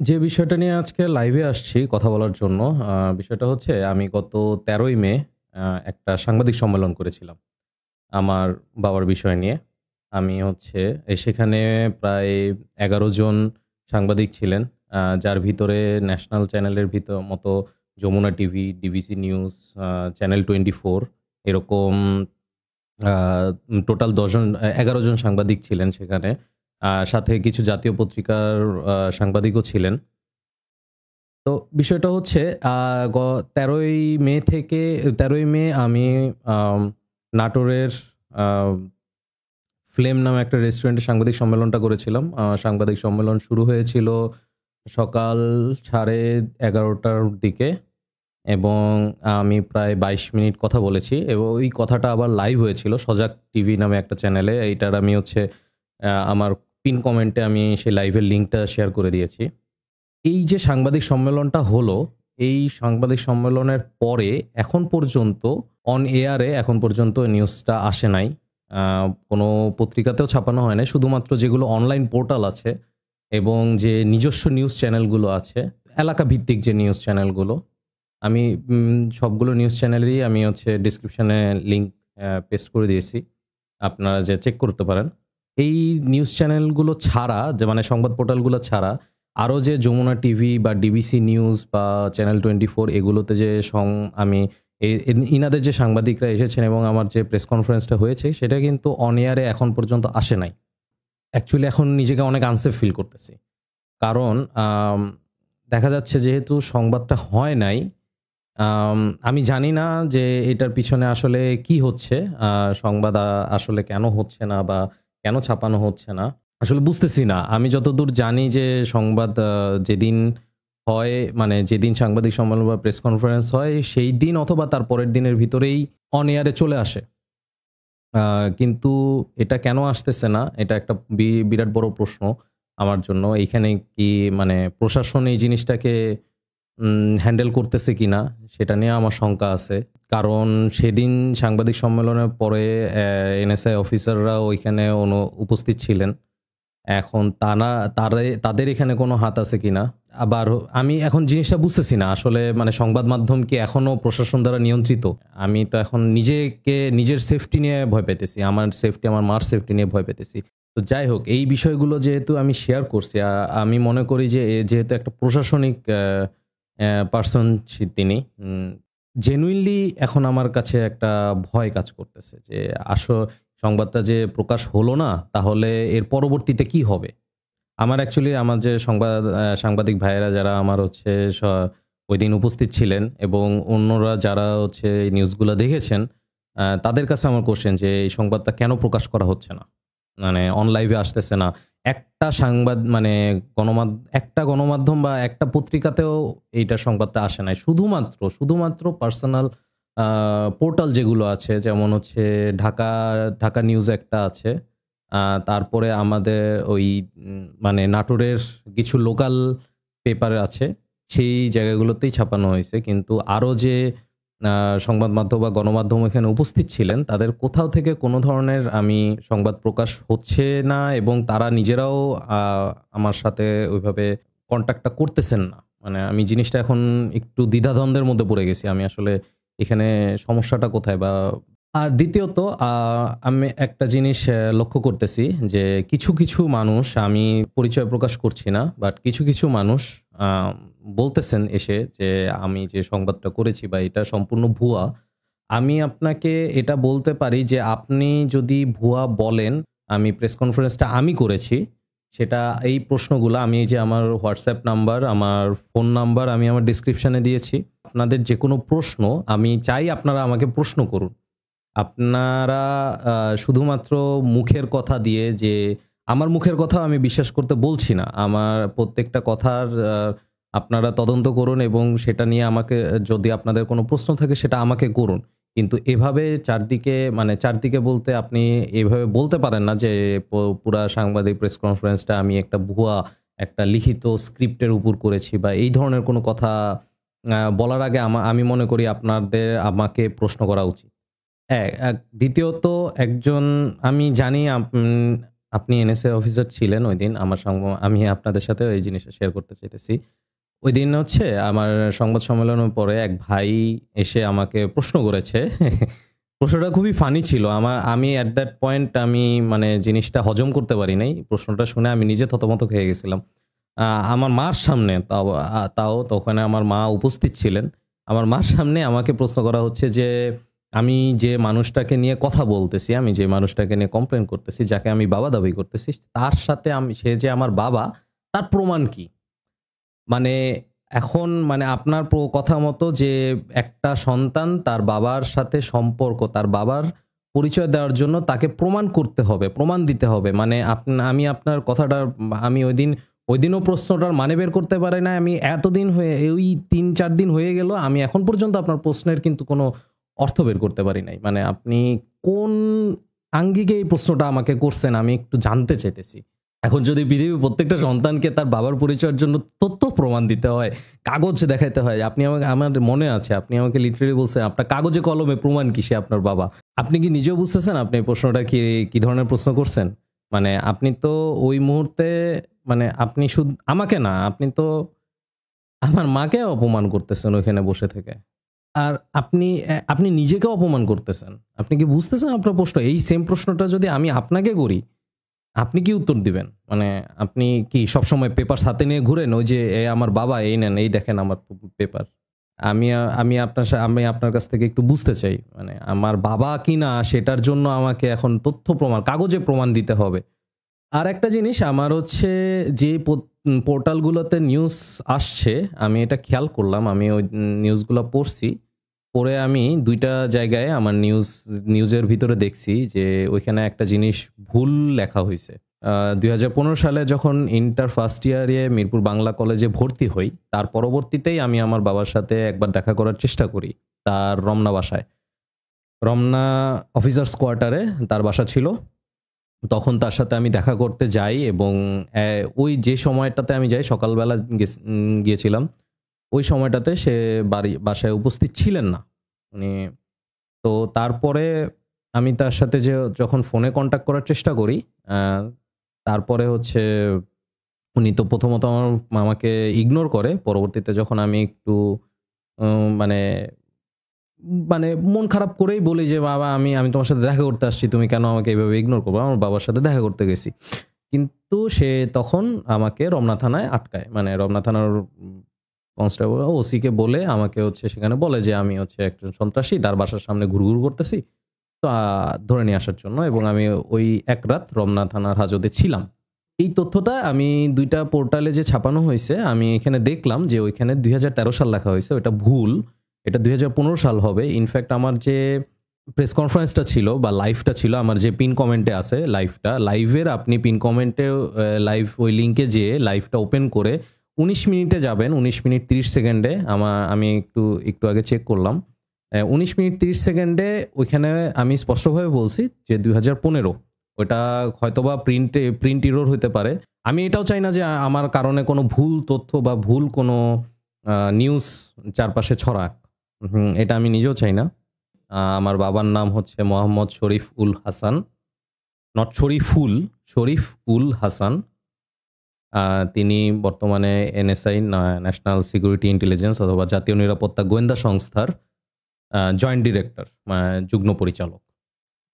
যে বিষয়টা নিয়ে আজকে লাইভে আসছি কথা বলার জন্য, বিষয়টা হচ্ছে আমি গত ১৩ই মে আ একটা সাংবাদিক সম্মেলন করেছিলাম। আমার বাবার বিষয় নিয়ে। আমি হচ্ছে সেখানে প্রায় ১১ জন সাংবাদিক ছিলেন। যার ভিতরে ন্যাশনাল চ্যানেলের মতো Jamuna TV, DBC news, channel 24 এরকম আ টোটাল ১০ জন ১১ জন সাংবাদিক ছিলেন সেখানে। সাথে কিছু জাতীয় পত্রিকার সাংবাদিকও ছিলেন। তো বিষয়টা হচ্ছে আ গ ১৩ই মে থেকে ১৩ই মে আমি আম নাটোরের আ ফ্লেম নামে একটা রেস্টুরেন্টে সাংবাদিক সম্মেলনটা করেছিলাম। সাংবাদিক সম্মেলন শুরু হয়েছিল সকাল 11:30টার দিকে এবং আমি প্রায় ২২ মিনিট কথা বলেছি এবং ওই কথাটা আবার লাইভ হয়েছিল সজাগ টিভি নামে একটা চ্যানেলে। এইটার আমি হচ্ছে আমার পিন কমেন্টে আমি সেই লাইভের লিঙ্কটা শেয়ার করে দিয়েছি। এই যে সাংবাদিক সম্মেলনটা হলো, এই সাংবাদিক সম্মেলনের পরে এখন পর্যন্ত অন এয়ার এ এখন পর্যন্ত নিউজটা আসে নাই। আ কোনো পত্রিকাতেও ছাপানো হয় নাই। শুধুমাত্র যেগুলো অনলাইন পোর্টাল আছে এবং যে নিজস্ব নিউজ চ্যানেলগুলো আছে, এলাকা ভিত্তিক যে নিউজ চ্যানেলগুলো, আমি সবগুলো নিউজ চ্যানেলেরই আমি হচ্ছে ডেসক্রিপশনে লিঙ্ক পেস্ট করে দিয়েছি। আপনারা যেয়ে চেক করতে পারেন। এই নিউজ চ্যানেলগুলো ছাড়া যে মানে সংবাদ পোর্টালগুলো ছাড়া আরো যে যমুনা টিভি বা ডিবিসি নিউজ বা চ্যানেল 24 এগুলোতে যে আমি ইনাদের যে সাংবাদিকরা এসেছেন এবং আমার যে প্রেস কনফারেন্সটা হয়েছে সেটা কিন্তু অন এয়ারে এখন পর্যন্ত আসে নাই। অ্যাকচুয়ালি এখন নিজেকে অনেক আনসেফ ফিল করতেছি। কারণ দেখা যাচ্ছে যেহেতু সংবাদটা হয় নাই, আম আমি জানি না যে এটার পিছনে আসলে কি হচ্ছে? আ সংবাদ আসলে কেন হচ্ছে না বা কেন ছাপানো হচ্ছে না? আসলে বুঝতেছি না। আমি যতদূর জানি যে সংবাদ যেদিন হয় মানে যেদিন সাংবাদিক সম্মেলন বা প্রেস কনফারেন্স হয় সেই দিন অথবা তার পরের দিনের ভিতরেই অন এয়ার এ চলে আসে। আ কিন্তু এটা কেন আসতেছে না? এটা একটা বিরাট বড় প্রশ্ন আমার জন্য। এইখানে কি মানে প্রশাসন এই জিনিসটাকে হ্যান্ডেল করতেছে কিনা সেটা নিয়ে আমার শঙ্কা আছে। কারণ সেদিন সাংবাদিক সম্মেলনের পরে এনএসআই অফিসাররা ওইখানে উপস্থিত ছিলেন। এখন তাদের এখানে কোনো হাত আছে কিনা? আবার আমি এখন জিনিসটা বুঝতেছি না। আসলে মানে সংবাদ মাধ্যম কি এখনো প্রশাসন দ্বারা নিয়ন্ত্রিত? আমি তো এখন নিজের সেফটি নিয়ে ভয় পাইতেছি। আমার সেফটি, আমার মার সেফটি নিয়ে ভয় পাইতেছি। তো যাই হোক, এই বিষয়গুলো যেহেতু আমি শেয়ার করছি, আমি মনে করি যে যেহেতু একটা প্রশাসনিক পারসন তিনি। জেনুইনলি এখন আমার কাছে একটা ভয় কাজ করতেছে যে সংবাদটা যে প্রকাশ হলো না, তাহলে এর পরবর্তীতে কি হবে? আমার অ্যাকচুয়ালি আমার যে সাংবাদিক ভাইয়েরা যারা আমার হচ্ছে ঐদিন উপস্থিত ছিলেন এবং অন্যরা যারা হচ্ছে এই নিউজগুলা দেখেছেন, তাদের কাছে আমার কোয়েশ্চেন যে এই সংবাদটা কেন প্রকাশ করা হচ্ছে না? মানে অন লাইভে আসতেছে না। একটা সাংবাদ মানে একটা গণমাধ্যম বা একটা পত্রিকাতেও এইটার সংবাদটা আসে নাই। শুধুমাত্র পার্সোনাল আ পোর্টাল যেগুলো আছে যেমন হচ্ছে ঢাকা নিউজ একটা আছে। আ তারপরে আমাদের ওই মানে নাটোরের কিছু লোকাল পেপার আছে। সেই জায়গাগুলোতেই ছাপানো হইছে। কিন্তু আরো যে আ সংবাদ মাধ্যম বা গণমাধ্যম এখানে উপস্থিত ছিলেন, তাদের কোথাও থেকে কোনো ধরনের আমি সংবাদ প্রকাশ হচ্ছে না এবং তারা নিজেরাও আ আমার সাথে ওইভাবে কনট্যাক্ট টা করতেছেন না। মানে আমি জিনিসটা এখন একটু দ্বিধাদ্বন্দ্বের মধ্যে পড়ে গেছি। আমি আসলে এখানে সমস্যাটা কোথায়? বা আর দ্বিতীয়ত আ আমি একটা জিনিস লক্ষ্য করতেছি যে কিছু মানুষ, আমি পরিচয় প্রকাশ করছি না। বাট কিছু মানুষ আ বলতেছেন এসে যে আমি যে সংবাদটা করেছি বা এটা সম্পূর্ণ ভুয়া। আমি আপনাকে এটা বলতে পারি যে আপনি যদি ভুয়া বলেন, আমি প্রেস কনফারেন্সটা আমি করেছি। সেটা এই প্রশ্নগুলা আমি এই যে আমার WhatsApp নাম্বার, আমার ফোন নাম্বার আমি আমার ডেসক্রিপশন এ দিয়েছি। আপনাদের যেকোনো প্রশ্ন আমি চাই আপনারা আমাকে প্রশ্ন করুন। আপনারা আ শুধুমাত্র মুখের কথা দিয়ে যে আমার মুখের কথাও আমি বিশ্বাস করতে বলছি না। আমার প্রত্যেকটা কথার আপনারা তদন্ত করুন এবং সেটা নিয়ে আমাকে যদি আপনাদের কোনো প্রশ্ন থাকে সেটা আমাকে করুন। কিন্তু এভাবে চারদিকে বলতে আপনি এভাবে বলতে পারেন না যে পুরা সাংবাদিক প্রেস কনফারেন্সটা আমি একটা ভুয়া একটা লিখিত স্ক্রিপ্টের উপর করেছি বা এই ধরনের কোনো কথা বলার আগে আমি মনে করি আপনাদের আমাকে প্রশ্ন করা উচিত। দ্বিতীয়ত একজন আমি জানি আপনি এনএসএ অফিসার ছিলেন ঐদিন। আমি আপনাদের সাথে এই জিনিসটা শেয়ার করতে চাইতেছি। ঐদিন হচ্ছে আমার সংবাদ সম্মেলনের পরে এক ভাই এসে আমাকে প্রশ্ন করেছে। প্রশ্নটা খুবই ফানি ছিল। আমি এট দ্যাট পয়েন্ট আমি মানে জিনিসটা হজম করতে পারি নাই। প্রশ্নটা শুনে আমি নিজে থতমত খেয়ে গেছিলাম। আ আমার মার সামনে তাও তখন আমার মা উপস্থিত ছিলেন। আমার মার সামনে আমাকে প্রশ্ন করা হচ্ছে যে, আমি যে মানুষটাকে নিয়ে কথা বলতেছি, আমি যে মানুষটাকে নিয়ে কমপ্লেইন করতেছি, যাকে আমি বাবা দাবি করতেছি, তার সাথে সে যে আমার বাবা, তার প্রমাণ কি? মানে এখন মানে আপনার কথা মতো যে একটা সন্তান তার বাবার সাথে সম্পর্ক, তার বাবার পরিচয় দেওয়ার জন্য তাকে প্রমাণ করতে হবে, প্রমাণ দিতে হবে। মানে আমি আপনার কথাটা আমি ঐদিনও প্রশ্নটার মানে বের করতে পারি নাই। আমি এতদিন হয়ে ওই ৩-৪ দিন হয়ে গেল। আমি এখন পর্যন্ত আপনার প্রশ্নের কিন্তু কোনো অর্থ বের করতে পারি নাই। মানে আপনি কোন আঙ্গিকে এই প্রশ্নটা আমাকে করছেন আমি একটু জানতে চাইতেছি। এখন যদি পৃথিবীর প্রত্যেকটা সন্তানকে তার বাবার পরিচয়ের জন্য তথ্য প্রমাণ দিতে হয়, কাগজ দেখাইতে হয়। আমার মনে আছে আপনি আমাকে লিটারেলি বলছেন আপনার কাগজে কলমে প্রমাণ কি সে আপনার বাবা। আপনি কি নিজেও বুঝতেছেন আপনি এই প্রশ্নটা কি ধরনের প্রশ্ন করছেন? মানে আপনি তো ওই মুহূর্তে মানে আপনি আমাকে না, আপনি তো আমার মাকে অপমান করতেছেন ওইখানে বসে থেকে। আর আপনি নিজেকেও অপমান করতেছেন। আপনি কি বুঝতেছেন আপনার প্রশ্ন? এই সেম প্রশ্নটা যদি আমি আপনাকে করি আপনি কি উত্তর দিবেন? মানে আপনি কি সবসময় পেপারস হাতে নিয়ে ঘুরেন? ওই যে আমার বাবা এই নেন, এই দেখেন আমার পেপার। আমি আপনার কাছ থেকে একটু বুঝতে চাই। মানে আমার বাবা কিনা সেটার জন্য আমাকে এখন তথ্য প্রমাণ কাগজে প্রমাণ দিতে হবে। আরেকটা জিনিস আমার হচ্ছে যে পোর্টালগুলোতে নিউজ আসছে আমি এটা খেয়াল করলাম। আমি ওই নিউজগুলা পড়ছি। পড়ে আমি ২ টা জায়গায় আমার নিউজের ভিতরে দেখছি যে ওইখানে একটা জিনিস ভুল লেখা হইছে। ২০১৫ সালে যখন ইন্টার ফার্স্ট ইয়ারে মিরপুর বাংলা কলেজে ভর্তি হই, তার পরবর্তীতেই আমি আমার বাবার সাথে একবার দেখা করার চেষ্টা করি। তার রমনা বাসায়। রমনা অফিসার্স কোয়ার্টারে তার বাসা ছিল। তখন তার সাথে আমি দেখা করতে যাই এবং ওই যে সময়টাতে আমি যাই সকালবেলা গিয়েছিলাম। ওই সময়টাতে সে বাসায় উপস্থিত ছিলেন না। উনি তো তারপরে আমি তার সাথে যখন ফোনে কনট্যাক্ট করার চেষ্টা করি, আ তারপরে হচ্ছে উনি তো প্রথমত আমাকে ইগনোর করে। পরবর্তীতে যখন আমি একটু মানে মানে মন খারাপ করেই বলি যে, "বাবা আমি তোমার সাথে দেখা করতে আসছি। তুমি কেন আমাকে এভাবে ইগনোর করবা?" আমার বাবার সাথে দেখা করতে গেছি। কিন্তু সে তখন আমাকে রমনা থানায় আটকায়। মানে রমনা থানার কনস্টেবল ওসি কে বলে আমাকে হচ্ছে সেখানে বলে যে, "আমি হচ্ছে একজন সন্ত্রাসী। তার বাসার সামনে ঘুরঘুর করতেছি। তো ধরে নিয়ে আসার জন্য" এবং আমি ওই এক রাত রমনা থানার হাজতে ছিলাম। এই তথ্যটা আমি ২ টা পোর্টালে যে ছাপানো হইছে, আমি এখানে দেখলাম যে ওইখানে ২০১৩ সাল লেখা হইছে। ওইটা ভুল। এটা ২০১৫ সাল হবে। ইনফেক্ট আমার যে প্রেস কনফারেন্সটা ছিল বা লাইভটা ছিল, আমার যে পিন কমেন্টে আছে লাইভের আপনি পিন কমেন্টে লাইভ ওই লিঙ্কে যেয়ে লাইভটা ওপেন করে ১৯ মিনিটে যাবেন। ১৯ মিনিট ৩০ সেকেন্ডে আমি একটু আগে চেক করলাম। ১৯ মিনিট ৩০ সেকেন্ডে ওইখানে আমি স্পষ্টভাবে বলছি যে ২০১৫ ওটা হয়তোবা প্রিন্ট এরর হইতে পারে। আমি এটাও চাই না যে আমার কারণে কোনো ভুল তথ্য বা ভুল কোনো নিউজ চারপাশে ছড়াক। এটা আমি নিজেও চাই না। আমার বাবার নাম হচ্ছে মোহাম্মদ শরীফ উল হাসান। নট শরীফুল, শরীফ উল হাসান। আ তিনি বর্তমানে এনএসআই ন্যাশনাল সিকিউরিটি ইন্টেলিজেন্স অথবা জাতীয় নিরাপত্তা গোয়েন্দা সংস্থার জয়েন্ট ডিরেক্টর যুগ্ম পরিচালক।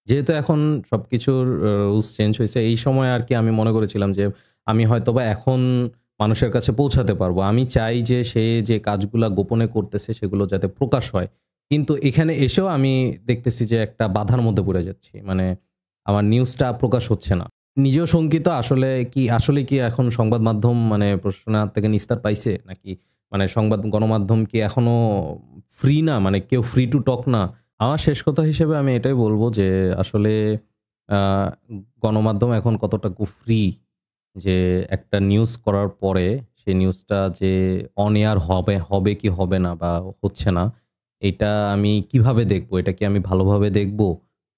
যেহেতু এখন সবকিছুর রুলস চেঞ্জ হইছে, এই সময় আরকি আমি মনে করেছিলাম যে আমি হয়তোবা এখন মানুষের কাছে পৌঁছাতে পারবো। আমি চাই যে সে যে কাজগুলা গোপনে করতেছে সেগুলো যাতে প্রকাশ হয়। কিন্তু এখানে এসেও আমি দেখতেছি যে একটা বাধার মধ্যে পড়ে যাচ্ছি। মানে আমার নিউজটা প্রকাশ হচ্ছে না। নিজেও শঙ্কিত আসলে কি এখন সংবাদ মাধ্যম মানে প্রশাসনের হাত থেকে নিস্তার পাইছে? নাকি মানে গণমাধ্যম কি এখনো ফ্রি না? মানে কেউ ফ্রি টু টক না? আমার শেষ কথা হিসেবে আমি এটাই বলব যে আসলে আ গণমাধ্যম এখন কতটুকু ফ্রি যে একটা নিউজ করার পরে সেই নিউজটা যে অন এয়ার হবে কি হবে না বা হচ্ছে না, এটা আমি কিভাবে দেখব? এটা কি আমি ভালোভাবে দেখব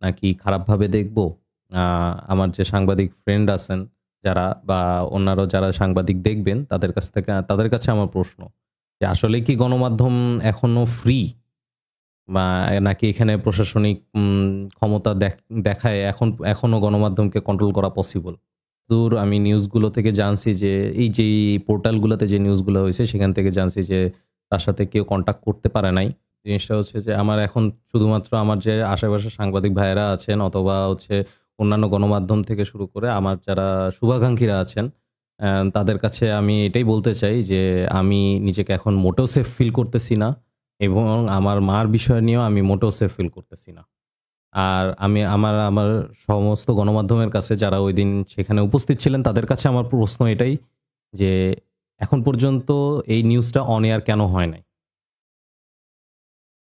নাকি খারাপভাবে দেখব? আ আমার যে সাংবাদিক ফ্রেন্ড আছেন যারা বা অন্যান্য যারা সাংবাদিক দেখবেন তাদের কাছে আমার প্রশ্ন যে আসলেই কি গণমাধ্যম এখনো ফ্রি? বা নাকি এখানে প্রশাসনিক ক্ষমতা দেখায় এখনো গণমাধ্যমকে কন্ট্রোল করা পসিবল? যতদূর আমি নিউজগুলো থেকে জানছি যে এই যে পোর্টালগুলোতে যে নিউজগুলো হয়েছে সেখান থেকে জানছি যে তার সাথে কেউ কন্ট্যাক্ট করতে পারে নাই। জিনিসটা হচ্ছে যে আমার এখন শুধুমাত্র আমার যে আশেপাশে সাংবাদিক ভাইয়েরা আছেন অথবা হচ্ছে অন্যান্য গণমাধ্যম থেকে শুরু করে আমার যারা শুভাকাঙ্ক্ষীরা আছেন তাদের কাছে আমি এটাই বলতে চাই যে আমি নিজেকে এখন মোটেও সেফ ফিল করতেছি না এবং আমার মার বিষয় নিয়েও আমি মোটেও সেফ ফিল করতেছি না। আর আমি আমার আমার সমস্ত গণমাধ্যমের কাছে যারা ঐদিন সেখানে উপস্থিত ছিলেন তাদের কাছে আমার প্রশ্ন এটাই যে এখন পর্যন্ত এই নিউজটা অন এয়ার কেন হয় নাই?